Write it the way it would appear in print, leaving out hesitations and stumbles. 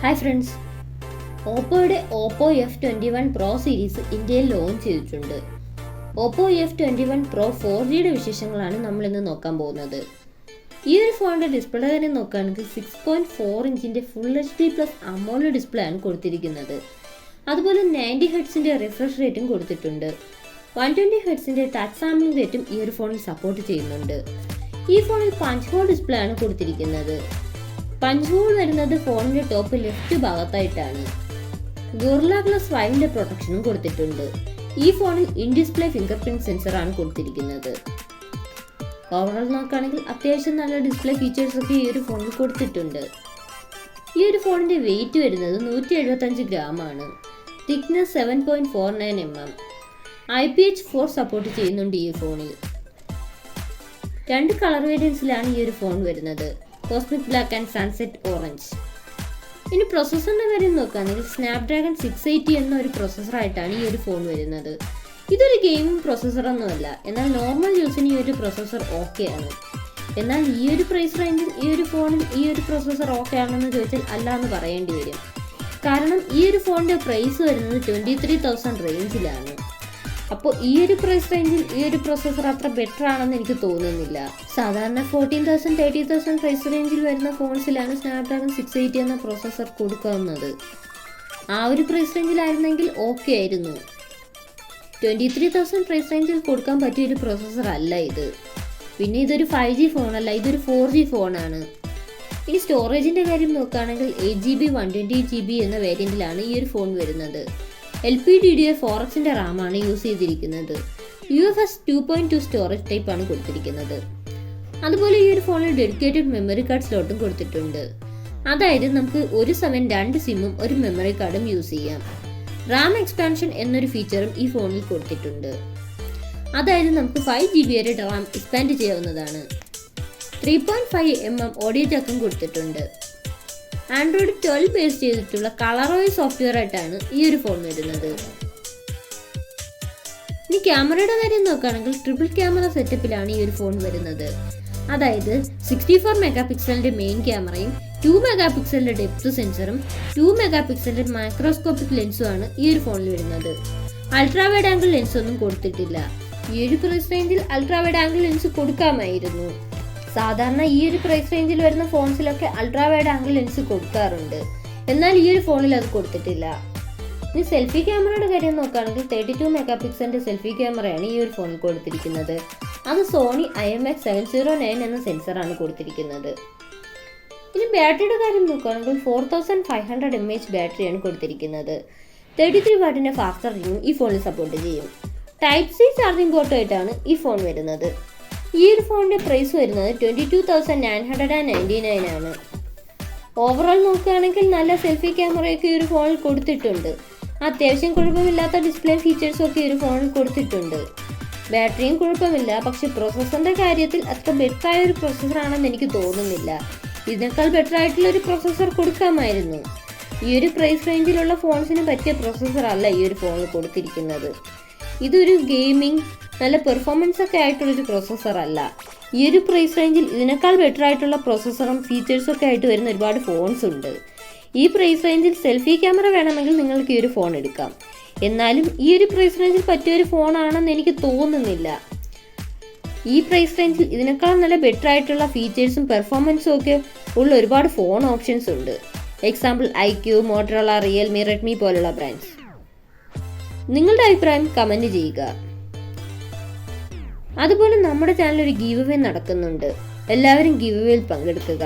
Hi friends, ഓപ്പോയുടെ Oppo F21 Pro series ഇന്ത്യയിൽ launch ചെയ്തിട്ടുണ്ട്. ഓപ്പോ F21 Pro 4Gയുടെ വിശേഷങ്ങളാണ് നമ്മൾ ഇന്ന് നോക്കാൻ പോകുന്നത്. ഈ ഒരു ഫോണിന്റെ ഡിസ്പ്ലേ തന്നെ നോക്കുകയാണെങ്കിൽ 6.4 ഇഞ്ചിന്റെ full HD plus AMOLED display ആണ് കൊടുത്തിരിക്കുന്നത്. അതുപോലെ 90 ഹെർട്സിന്റെ റിഫ്രഷ് റേറ്റും കൊടുത്തിട്ടുണ്ട്. 120 ഹെർട്സിന്റെ ടച്ച് സാമ്പിളിംഗ് റേറ്റും ഈ ഒരു ഫോണിൽ സപ്പോർട്ട് ചെയ്യുന്നുണ്ട്. ഈ ഫോണിൽ പഞ്ച് ഹോൾ ഡിസ്പ്ലേ ആണ് കൊടുത്തിരിക്കുന്നത്. പഞ്ച് ഹോൾ വരുന്നത് ഫോണിന്റെ ടോപ്പ് ലെഫ്റ്റ് ഭാഗത്തായിട്ടാണ്. ഗോറില്ല ഗ്ലാസ് 5ന്റെ പ്രൊട്ടക്ഷനും കൊടുത്തിട്ടുണ്ട്. ഈ ഫോണിൽ in display finger print sensor ആണ് കൊടുത്തിരിക്കുന്നത്. ഓവറോൾ നോക്കുകയാണെങ്കിൽ അത്യാവശ്യം നല്ല ഡിസ്പ്ലേ ഫീച്ചേഴ്സ് ഒക്കെ ഈ ഒരു ഫോണിൽ കൊടുത്തിട്ടുണ്ട്. ഈ ഒരു ഫോണിന്റെ വെയിറ്റ് വരുന്നത് 175 ഗ്രാം ആണ്. Thickness 7.49 mm. IPH4 സപ്പോർട്ട് ചെയ്യുന്നുണ്ട് ഈ ഫോണിൽ. 2 കളർ വേരിയൻസിലാണ് ഈ ഒരു ഫോൺ വരുന്നത്, cosmic black and sunset orange. ഇനി പ്രൊസസ്സറിന്റെ കാര്യം നോക്കുകയാണെങ്കിൽ സ്നാപ്ഡ്രാഗൺ 680 എന്ന ഒരു പ്രൊസസ്സറായിട്ടാണ് ഈ ഒരു ഫോൺ വരുന്നത്. ഇതൊരു ഗെയിമിംഗ് പ്രൊസസ്സറൊന്നുമല്ല, എന്നാൽ നോർമൽ യൂസിന് ഈ ഒരു പ്രൊസസ്സർ ഓക്കെ ആണ്. എന്നാൽ ഈ ഒരു പ്രൈസ് റേഞ്ചിൽ ഈ ഒരു ഫോണിൽ ഈ ഒരു പ്രൊസസ്സർ ഓക്കെ ആണെന്ന് ചോദിച്ചാൽ അല്ല എന്ന് പറയേണ്ടി വരും. കാരണം ഈ ഒരു ഫോണിന്റെ പ്രൈസ് വരുന്നത് 23,000 റേഞ്ചിലാണ്. അപ്പോൾ ഈ ഒരു പ്രൈസ് റേഞ്ചിൽ ഈ ഒരു പ്രൊസസ്സർ അത്ര ബെറ്റർ ആണെന്ന് എനിക്ക് തോന്നുന്നില്ല. സാധാരണ 14,000 30,000 പ്രൈസ് റേഞ്ചിൽ വരുന്ന ഫോൺസിലാണ് സ്നാപ്ഡ്രാഗൺ 680 എന്ന പ്രൊസസ്സർ കൊടുക്കുന്നത്. ആ ഒരു പ്രൈസ് റേഞ്ചിലായിരുന്നെങ്കിൽ ഓക്കെ ആയിരുന്നു. 23,000 പ്രൈസ് റേഞ്ചിൽ കൊടുക്കാൻ പറ്റിയ ഒരു പ്രൊസസ്സർ അല്ല ഇത്. പിന്നെ ഇതൊരു 5G ഫോണല്ല, ഇതൊരു 4G ഫോണാണ്. ഇനി സ്റ്റോറേജിന്റെ കാര്യം നോക്കുകയാണെങ്കിൽ 8GB 128GB എന്ന വേരിയന്റിലാണ് ഈ ഒരു ഫോൺ വരുന്നത്. LPDDR4Xന്റെ റാം ആണ് യൂസ് ചെയ്തിരിക്കുന്നത്. UFS 2.2 സ്റ്റോറേജ് ടൈപ്പ് ആണ് കൊടുത്തിരിക്കുന്നത്. അതുപോലെ ഈ ഒരു ഫോണിൽ ഡെഡിക്കേറ്റഡ് മെമ്മറി കാർഡ് സ്ലോട്ടും കൊടുത്തിട്ടുണ്ട്. അതായത് നമുക്ക് ഒരു സമയം 2 സിമ്മും ഒരു മെമ്മറി കാർഡും യൂസ് ചെയ്യാം. റാം എക്സ്പാൻഷൻ എന്നൊരു ഫീച്ചറും ഈ ഫോണിൽ കൊടുത്തിട്ടുണ്ട്. അതായത് നമുക്ക് 5GB വരെ റാം എക്സ്പാൻഡ് ചെയ്യാവുന്നതാണ്. 3.5 mm ഓഡിയോ ജാക്കും കൊടുത്തിട്ടുണ്ട്. ആൻഡ്രോയിഡ് 12 ബേസ് ചെയ്തിട്ടുള്ള കളറോയ് സോഫ്റ്റ്വെയർ ആയിട്ടാണ് ഈ ഒരു ഫോൺ വരുന്നത്. ഇനി ക്യാമറയുടെ കാര്യം നോക്കുകയാണെങ്കിൽ ട്രിപ്പിൾ ക്യാമറ സെറ്റപ്പിലാണ് ഈ ഒരു ഫോൺ വരുന്നത്. അതായത് 64 മെഗാപിക്സലിന്റെ മെയിൻ ക്യാമറയും 2 മെഗാപിക്സലിന്റെ ഡെപ്ത് സെൻസറും 2 മെഗാപിക്സലിന്റെ മൈക്രോസ്കോപ്പിക് ലെൻസും ആണ് ഈ ഒരു ഫോണിൽ വരുന്നത്. അൾട്രാ വൈഡ് ആംഗിൾ ലെൻസ് ഒന്നും കൊടുത്തിട്ടില്ല. ഈ ഒരു പ്രൈസ് റേഞ്ചിൽ അൾട്രാ വൈഡ് ആംഗിൾ ലെൻസ് കൊടുക്കാമായിരുന്നു. സാധാരണ ഈ ഒരു പ്രൈസ് റേഞ്ചിൽ വരുന്ന ഫോൺസിലൊക്കെ അൾട്രാ വൈഡ് ആംഗിൾ ലെൻസ് കൊടുക്കാറുണ്ട്, എന്നാൽ ഈ ഒരു ഫോണിൽ അത് കൊടുത്തിട്ടില്ല. ഇനി സെൽഫി ക്യാമറയുടെ കാര്യം നോക്കുകയാണെങ്കിൽ 32 മെഗാപിക്സലിന്റെ സെൽഫി ക്യാമറയാണ് ഈ ഒരു ഫോണിൽ കൊടുത്തിരിക്കുന്നത്. അത് സോണി IMX709 എന്ന സെൻസറാണ് കൊടുത്തിരിക്കുന്നത്. ഇനി ബാറ്ററിയുടെ കാര്യം നോക്കുകയാണെങ്കിൽ 4500 mAh ബാറ്ററിയാണ് കൊടുത്തിരിക്കുന്നത്. 33 വാട്ടിന്റെ ഫാസ്റ്റ് ചാർജിങ്ങും ഈ ഫോണിൽ സപ്പോർട്ട് ചെയ്യും. ടൈപ്പ് സി ചാർജിംഗ് പോർട്ടായിട്ടാണ് ഈ ഫോൺ വരുന്നത്. ഈ ഒരു ഫോണിന്റെ പ്രൈസ് വരുന്നത് 22,999 ആണ്. ഓവറോൾ നോക്കുകയാണെങ്കിൽ നല്ല സെൽഫി ക്യാമറയൊക്കെ ഈ ഒരു ഫോണിൽ കൊടുത്തിട്ടുണ്ട്. അത്യാവശ്യം കുഴപ്പമില്ലാത്ത ഡിസ്പ്ലേ ഫീച്ചേഴ്സും ഒക്കെ ഈ ഒരു ഫോണിൽ കൊടുത്തിട്ടുണ്ട്. ബാറ്ററിയും കുഴപ്പമില്ല, പക്ഷെ പ്രൊസസ്സറിന്റെ കാര്യത്തിൽ അത്ര ബെറ്റർ ആയ ഒരു പ്രൊസസ്സർ ആണെന്ന് എനിക്ക് തോന്നുന്നില്ല. ഇതിനേക്കാൾ ബെറ്റർ ആയിട്ടുള്ള ഒരു പ്രൊസസ്സർ കൊടുക്കാമായിരുന്നു. ഈ ഒരു പ്രൈസ് റേഞ്ചിലുള്ള ഫോൺസിന് പറ്റിയ പ്രൊസസ്സർ അല്ല ഈ ഒരു ഫോണിൽ കൊടുത്തിരിക്കുന്നത്. ഇതൊരു ഗെയിമിംഗ് നല്ല പെർഫോമൻസ് ഒക്കെ ആയിട്ടുള്ളൊരു പ്രൊസസ്സർ അല്ല. ഈ ഒരു പ്രൈസ് റേഞ്ചിൽ ഇതിനേക്കാൾ ബെറ്റർ ആയിട്ടുള്ള പ്രൊസസ്സറും ഫീച്ചേഴ്സും ഒക്കെ ആയിട്ട് വരുന്ന ഒരുപാട് ഫോൺസ് ഉണ്ട്. ഈ പ്രൈസ് റേഞ്ചിൽ സെൽഫി ക്യാമറ വേണമെങ്കിൽ നിങ്ങൾക്ക് ഈ ഒരു ഫോൺ എടുക്കാം. എന്നാലും ഈ ഒരു പ്രൈസ് റേഞ്ചിൽ പറ്റിയൊരു ഫോണാണെന്ന് എനിക്ക് തോന്നുന്നില്ല. ഈ പ്രൈസ് റേഞ്ചിൽ ഇതിനേക്കാൾ നല്ല ബെറ്റർ ആയിട്ടുള്ള ഫീച്ചേഴ്സും പെർഫോമൻസും ഒക്കെ ഉള്ള ഒരുപാട് ഫോൺ ഓപ്ഷൻസ് ഉണ്ട്. Example IQ, Motorola, Realme, Redmi പോലുള്ള ബ്രാൻഡ്സ്. നിങ്ങളുടെ അഭിപ്രായം കമന്റ് ചെയ്യുക. അതുപോലെ നമ്മുടെ ചാനൽ ഒരു ഗീവ് അവേ നടക്കുന്നുണ്ട്. എല്ലാവരും ഗീവ് അവേയിൽ പങ്കെടുക്കുക.